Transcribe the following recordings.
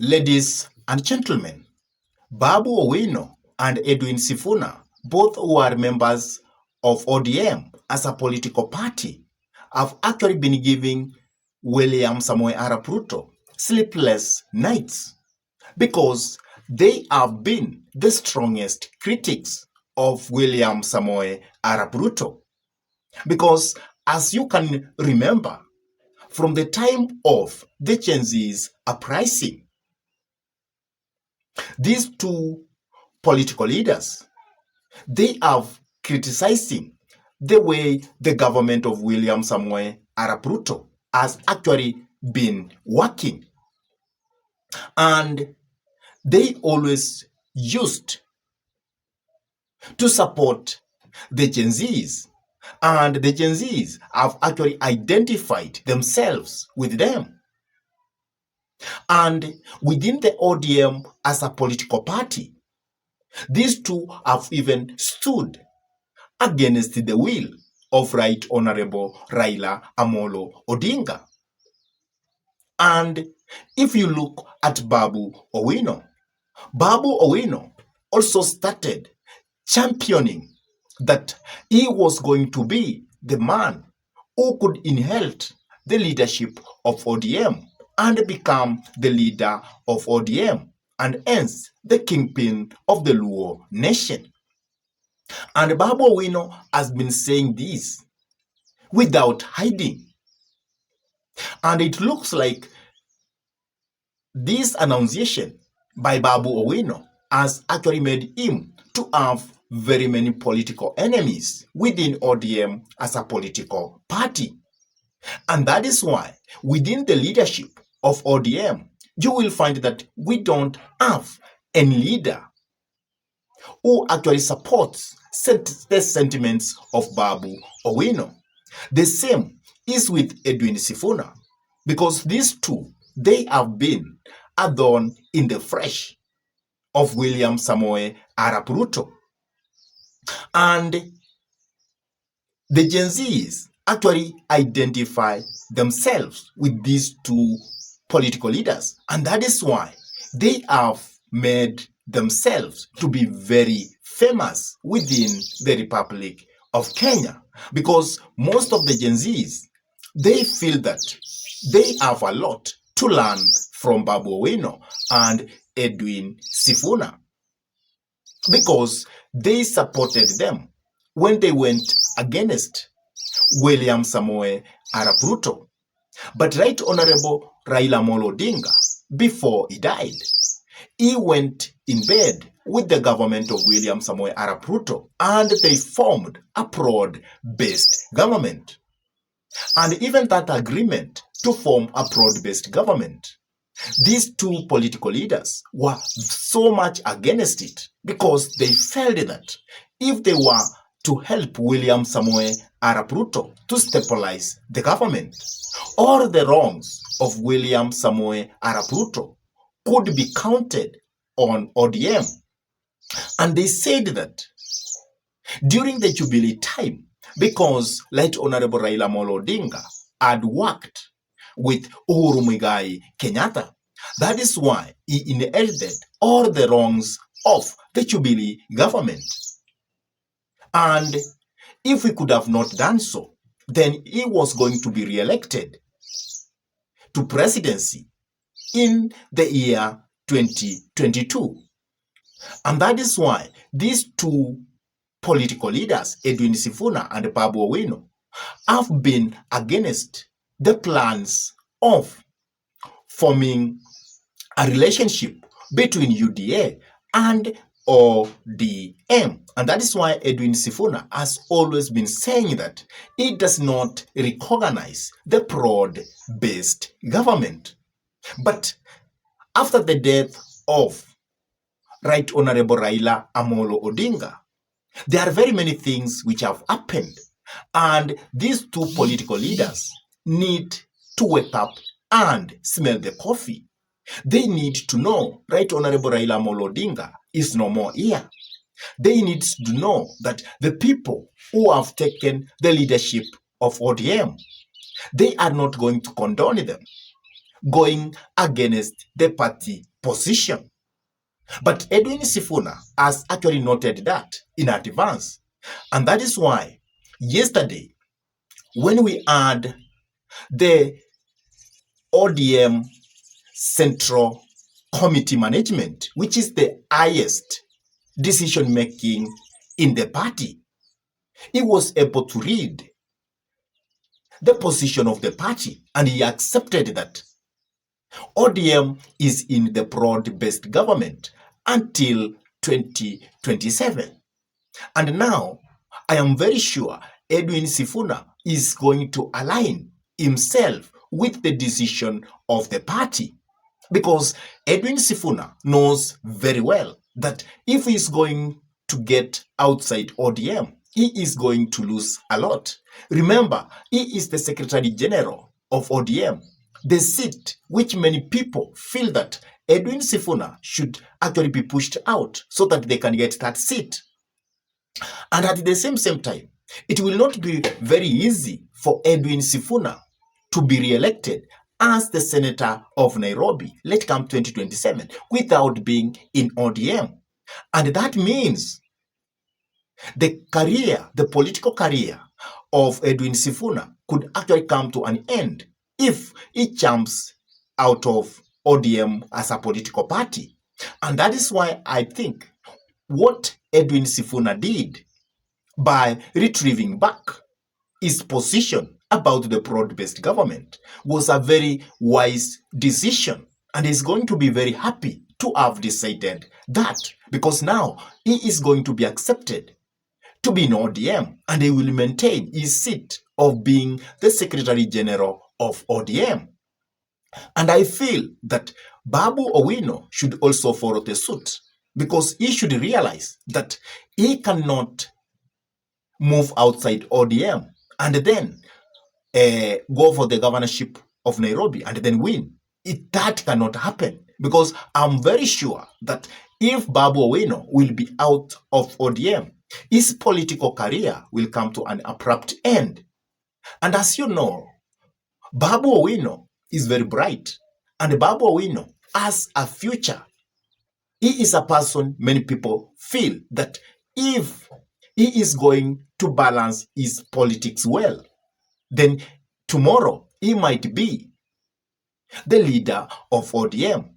Ladies and gentlemen, Babu Owino and Edwin Sifuna, both who are members of ODM as a political party, have actually been giving William Samoei Arap Ruto sleepless nights because they have been the strongest critics of William Samoei Arap Ruto. Because as you can remember, from the time of the Gen Z's uprising, these two political leaders, they have criticizing the way the government of William Samoei Arap Ruto has actually been working. And they always used to support the Gen Zs. And the Gen Zs have actually identified themselves with them. And within the ODM as a political party, these two have even stood against the will of Right Honorable Raila Amolo Odinga. And if you look at Babu Owino also started championing that he was going to be the man who could inherit the leadership of ODM and become the leader of ODM and hence the kingpin of the Luo nation. And Babu Owino has been saying this without hiding. And it looks like this annunciation by Babu Owino has actually made him to have very many political enemies within ODM as a political party. And that is why within the leadership of ODM, you will find that we don't have any leader who actually supports the sentiments of Babu Owino. The same is with Edwin Sifuna, because these two, they have been a thorn in the flesh of William Samoei Arap Ruto. And the Gen Zs actually identify themselves with these two political leaders. And that is why they have made themselves to be very famous within the Republic of Kenya. Because most of the Gen Zs, they feel that they have a lot to learn from Babu Owino and Edwin Sifuna, because they supported them when they went against William Samoei Arap Ruto. But Right Honorable Raila Amolo Odinga, before he died, he went in bed with the government of William Samoei Arap Ruto and they formed a broad-based government. And even that agreement to form a broad-based government, these two political leaders were so much against it because they felt that if they were to help William Samoei Arap Ruto to stabilize the government, all the wrongs of William Samoei Arap Ruto could be counted on ODM. And they said that during the Jubilee time, because Right Honorable Raila Amolo Odinga had worked with Uhuru Muigai Kenyatta, that is why he inherited all the wrongs of the Jubilee government. And if we could have not done so, then he was going to be re-elected to presidency in the year 2022. And that is why these two political leaders, Edwin Sifuna and Babu Owino, have been against the plans of forming a relationship between UDA and ODM. And that is why Edwin Sifuna has always been saying that he does not recognize the broad-based government. But after the death of Right Honorable Raila Amolo Odinga, there are very many things which have happened. And these two political leaders need to wake up and smell the coffee. They need to know Right Honorable Raila Amolo Odinga is no more here. They need to know that the people who have taken the leadership of ODM, they are not going to condone them. going against the party position. But Edwin Sifuna has actually noted that in advance. And that is why yesterday, when we had the ODM Central Committee Management, which is the highest decision making in the party, he was able to read the position of the party and he accepted that ODM is in the broad-based government until 2027. And now, I am very sure Edwin Sifuna is going to align himself with the decision of the party. Because Edwin Sifuna knows very well that if he is going to get outside ODM, he is going to lose a lot. Remember, he is the Secretary General of ODM, the seat which many people feel that Edwin Sifuna should actually be pushed out so that they can get that seat. And at the same time, it will not be very easy for Edwin Sifuna to be re-elected as the senator of Nairobi, late come 2027, without being in ODM. And that means the political career of Edwin Sifuna could actually come to an end if he jumps out of ODM as a political party. And that is why I think what Edwin Sifuna did by retrieving back his position about the broad-based government was a very wise decision, and he's going to be very happy to have decided that, because now he is going to be accepted to be in ODM and he will maintain his seat of being the Secretary General of ODM. And I feel that Babu Owino should also follow the suit, because he should realize that he cannot move outside ODM and then go for the governorship of Nairobi and then win. That cannot happen, because I'm very sure that if Babu Owino will be out of ODM, his political career will come to an abrupt end. And as you know, Babu Owino is very bright, and Babu Owino has a future. He is a person many people feel that if he is going to balance his politics well, then tomorrow he might be the leader of ODM.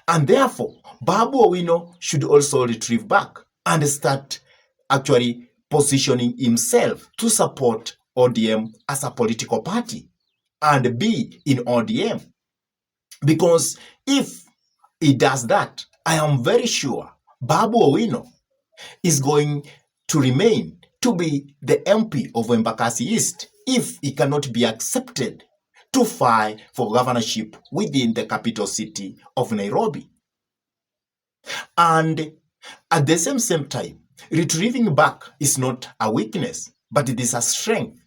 And therefore, Babu Owino should also retrieve back and start actually positioning himself to support ODM as a political party and be in ODM. Because if he does that, I am very sure Babu Owino is going to remain to be the MP of Embakasi East if he cannot be accepted to fight for governorship within the capital city of Nairobi. And at the same time, retrieving back is not a weakness, but it is a strength,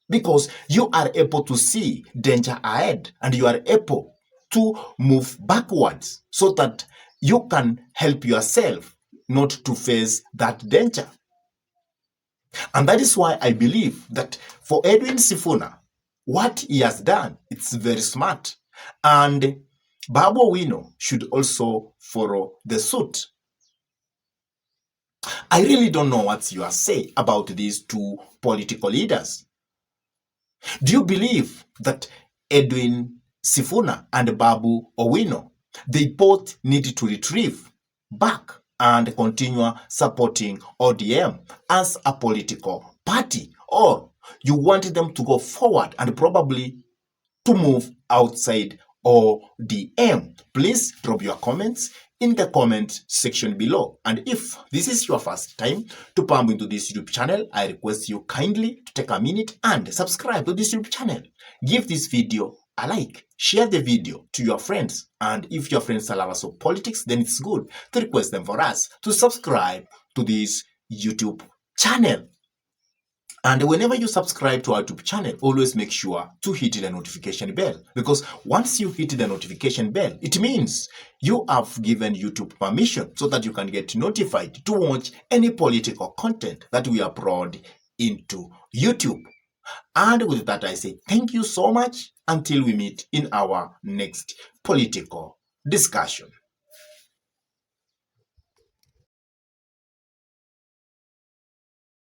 because you are able to see danger ahead and you are able to move backwards so that you can help yourself not to face that danger. And that is why I believe that for Edwin Sifuna, what he has done, it's very smart. And Babu Owino should also follow the suit. I really don't know what you are saying about these two political leaders. Do you believe that Edwin Sifuna and Babu Owino, they both need to retrieve back and continue supporting ODM as a political party? Or you want them to go forward and probably to move outside ODM? Please drop your comments in the comment section below. And if this is your first time to pump into this YouTube channel, I request you kindly to take a minute and subscribe to this YouTube channel. Give this video a like, share the video to your friends, and if your friends are lovers of politics, then it's good to request them for us to subscribe to this YouTube channel. And whenever you subscribe to our YouTube channel, always make sure to hit the notification bell, because once you hit the notification bell, it means you have given YouTube permission so that you can get notified to watch any political content that we upload into YouTube. And with that, I say thank you so much until we meet in our next political discussion.